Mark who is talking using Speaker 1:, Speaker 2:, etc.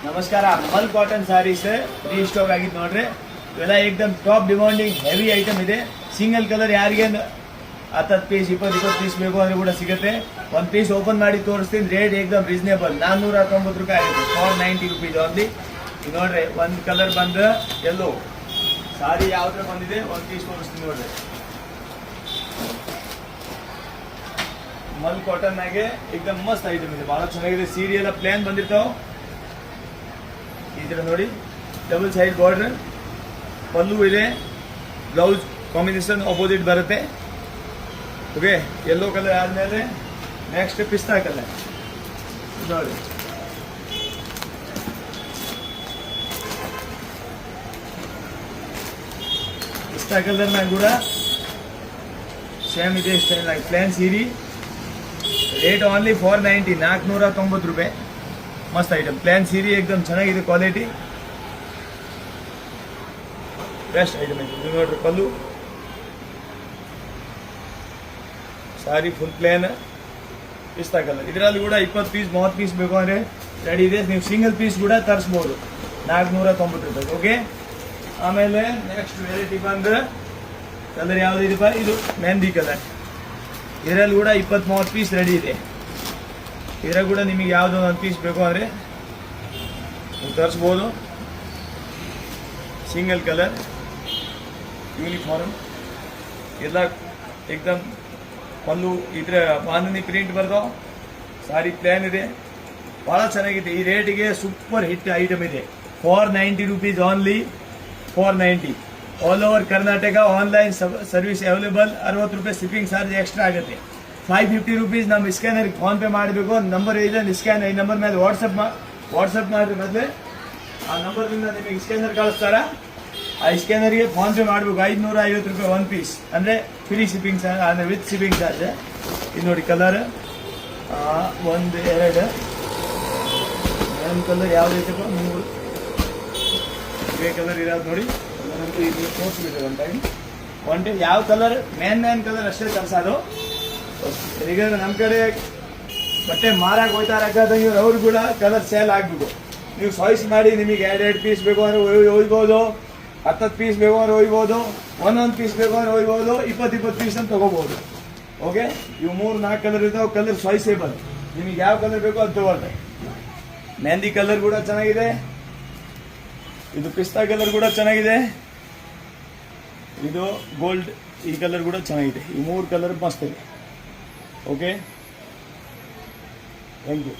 Speaker 1: ನಮಸ್ಕಾರ. ಮಲ್ ಕಾಟನ್ ಸಾರೀಸ್ ರೀ ಸ್ಟಾಕ್ ಆಗಿತ್ತು ನೋಡ್ರಿ. ಇವೆಲ್ಲ ಏಕದಮ್ ಟಾಪ್ ಡಿಮಾಂಡಿಂಗ್ ಹೆವಿ ಐಟಮ್ ಇದೆ. ಸಿಂಗಲ್ ಕಲರ್ ಯಾರಿಗೆ 10 ಪೀಸ್ 20 ಪೀಸ್ ಬೇಕು ಅಂದ್ರೆ ಕೂಡ ಸಿಗುತ್ತೆ. ಒಂದು ಪೀಸ್ ಓಪನ್ ಮಾಡಿ ತೋರಿಸ್ತೀನಿ. ರೇಟ್ ಏಕದಮ್ ರೀಸನೇಬಲ್, 490 ರೂಪಾಯಿ ಆಗುತ್ತೆ. 490 ರುಪೀಸ್ ಓನ್ಲಿ. ಈಗ ನೋಡ್ರಿ, ಒಂದು ಕಲರ್ ಬಂದು ಎಲ್ಲೋ ಸಾರಿ ಯಾವ್ದ್ರ ಬಂದಿದೆ ಒಂದು ಪೀಸ್ ತೋರಿಸ್ತೀನಿ ನೋಡ್ರಿ. ಮಲ್ ಕಾಟನ್ ನಾಗೆ ಏಕದಮ್ ಮಸ್ತ್ ಐಟಮ್ ಇದೆ, ಬಹಳ ಚೆನ್ನಾಗಿದೆ. ಸೀರೆ ಎಲ್ಲ ಪ್ಲೇನ್ ಬಂದಿರ್ತಾವ. ಈ ತರ ನೋಡಿ, ಡಬಲ್ ಸೈಡ್ ಬಾರ್ಡರ್, ಪಲ್ಲು ಇದೆ, ಬ್ಲೌಸ್ ಕಾಂಬಿನೇಷನ್ ಅಪೋಸಿಟ್ ಬರುತ್ತೆ. ಓಕೆ, ಯೆಲ್ಲೋ ಕಲರ್ ಆದ್ಮೇಲೆ ನೆಕ್ಸ್ಟ್ ಪಿಸ್ತಾ ಕಲರ್ ನೋಡಿ. ಪಿಸ್ತಾ ಕಲರ್ ನಾಗ ಕೂಡ ಸೇಮ್ ಇದೆ ಸ್ಟೈಲ್ ಆಗಿ ಪ್ಲೇನ್ ಸೀರೆ. ರೇಟ್ ಓನ್ಲಿ 490, 490 ರೂಪಾಯಿ. ಮಸ್ತ್ ಐಟಮ್, ಪ್ಲೇನ್ ಸೀರೆ ಏಕದಮ್ ಚೆನ್ನಾಗಿದೆ, ಕ್ವಾಲಿಟಿ ಬೆಸ್ಟ್ ಐಟಮ್ ಇದೆ. ನೀವು ನೋಡ್ರಿ, ಪಲ್ಲು ಸಾರಿ ಫುಲ್ ಪ್ಲೇನ್, ಪಿಸ್ತಾ ಕಲರ್. ಇದರಲ್ಲಿ ಕೂಡ 20 ಪೀಸ್ 30 ಪೀಸ್ ಬೇಕು ಅಂದರೆ ರೆಡಿ ಇದೆ. ನೀವು ಸಿಂಗಲ್ ಪೀಸ್ ಕೂಡ ತರಿಸ್ಬೋದು, 490 ರೂಪಾಯಿ. ಓಕೆ, ಆಮೇಲೆ ನೆಕ್ಸ್ಟ್ ವೆರೈಟಿ ಬಂದು ಕಲರ್ ಯಾವುದಿದೆಪ್ಪ, ಇದು ಮೆಹಂದಿ ಕಲರ್. ಇದರಲ್ಲಿ ಕೂಡ 20-30 ಪೀಸ್ ರೆಡಿ ಇದೆ. ಇದರ ಕೂಡ ನಿಮಗೆ ಯಾವುದೋ ಒಂದು ಪೀಸ್ ಬೇಕು ಅಂದರೆ ನೀವು ತರಿಸ್ಬೋದು. ಸಿಂಗಲ್ ಕಲರ್, ಯೂನಿಫಾರ್ಮ್ ಎಲ್ಲ ಏಕದಮ್. ಪಲ್ಲು ಇದ್ರ ಬಾಂಧನಿ ಪ್ರಿಂಟ್ ಬರ್ತಾವ. ಸಾರಿ ಪ್ಲೇನ್ ಇದೆ, ಭಾಳ ಚೆನ್ನಾಗಿದೆ. ಈ ರೇಟಿಗೆ ಸೂಪರ್ ಹಿಟ್ ಐಟಮ್ ಇದೆ. 490 rupees only, 490. All over Karnataka online service available. 60 ರೂಪಾಯಿ ಶಿಪ್ಪಿಂಗ್ ಚಾರ್ಜ್ ಎಕ್ಸ್ಟ್ರಾ ಆಗುತ್ತೆ. 550 ರುಪೀಸ್ ನಮ್ಮ ಸ್ಕ್ಯಾನರ್ಗೆ ಫೋನ್ ಪೇ ಮಾಡಬೇಕು. ನಂಬರ್ ಇದೆ, ಸ್ಕ್ಯಾನ್ ಈ ನಂಬರ್ ಮೇಲೆ ವಾಟ್ಸಪ್ ಮಾಡಿದ್ರೆ ಮೊದಲೇ ಆ ನಂಬರ್ನಿಂದ ನಿಮಗೆ ಸ್ಕ್ಯಾನರ್ ಕಳಿಸ್ತಾರ. ಆ ಸ್ಕ್ಯಾನರ್ಗೆ ಫೋನ್ ಪೇ ಮಾಡಬೇಕು. 550 ರೂಪಾಯಿ ಒಂದು ಪೀಸ್, ಅಂದರೆ ಫ್ರೀ ಶಿಪ್ಪಿಂಗ್ ಚಾರ್ಜ್, ಅಂದರೆ ವಿತ್ ಶಿಪ್ಪಿಂಗ್ ಚಾರ್ಜ್. ಇದು ನೋಡಿ ಕಲರ್ 1 2 ಕಲರ್ ಯಾವುದೈತಪ್ಪ, 3 ಗ್ರೇ ಕಲರ್ ಇರೋದು ನೋಡಿ. ಅದರಂತೂ ಇದು ತೋರಿಸ್ಬಿಟ್ಟು ಒನ್ ಟೈಮ್ ಯಾವ ಕಲರ್ ಮೇನ್ ಕಲರ್ ಅಷ್ಟೇ ತರಿಸೋದು. ಈಗ ನಮ್ಮ ಕಡೆ ಬಟ್ಟೆ ಮಾರಾಕ್ ಹೋಯ್ತಾರಂಗೆ ಅವ್ರು ಕೂಡ ಕಲರ್ ಸೇಲ್ ಆಗಬೇಕು. ನೀವು ಚಾಯ್ಸ್ ಮಾಡಿ, ನಿಮಗೆ 2 ಪೀಸ್ ಬೇಕು ಅಂದರೆ ಒಯ್ಬೋದು, 10 ಪೀಸ್ ಬೇಕು ಅಂದ್ರೆ ಒಯ್ಬೋದು, ಒಂದೊಂದು ಪೀಸ್ ಬೇಕು ಅಂದ್ರೆ ಒಯ್ಬೋದು, 20 ಪೀಸ್ ಅಂತ ತಗೋಬಹುದು. ಓಕೆ, ಇವು 3-4 ಕಲರ್ ಇರ್ತಾವೆ. ಕಲರ್ ಚಾಯ್ಸೇಬಲ್, ನಿಮಗೆ ಯಾವ ಕಲರ್ ಬೇಕೋ ಅದು ತಗೊಳ್ರಿ. ಮೆಹಂದಿ ಕಲರ್ ಕೂಡ ಚೆನ್ನಾಗಿದೆ. ಇದು ಪಿಸ್ತಾ ಕಲರ್ ಕೂಡ ಚೆನ್ನಾಗಿದೆ. ಇದು ಗೋಲ್ಡ್ ಈ ಕಲರ್ ಕೂಡ ಚೆನ್ನಾಗಿದೆ. ಈ 3 ಕಲರ್ ಮಸ್ತ್ ಇದೆ. Okay, thank you.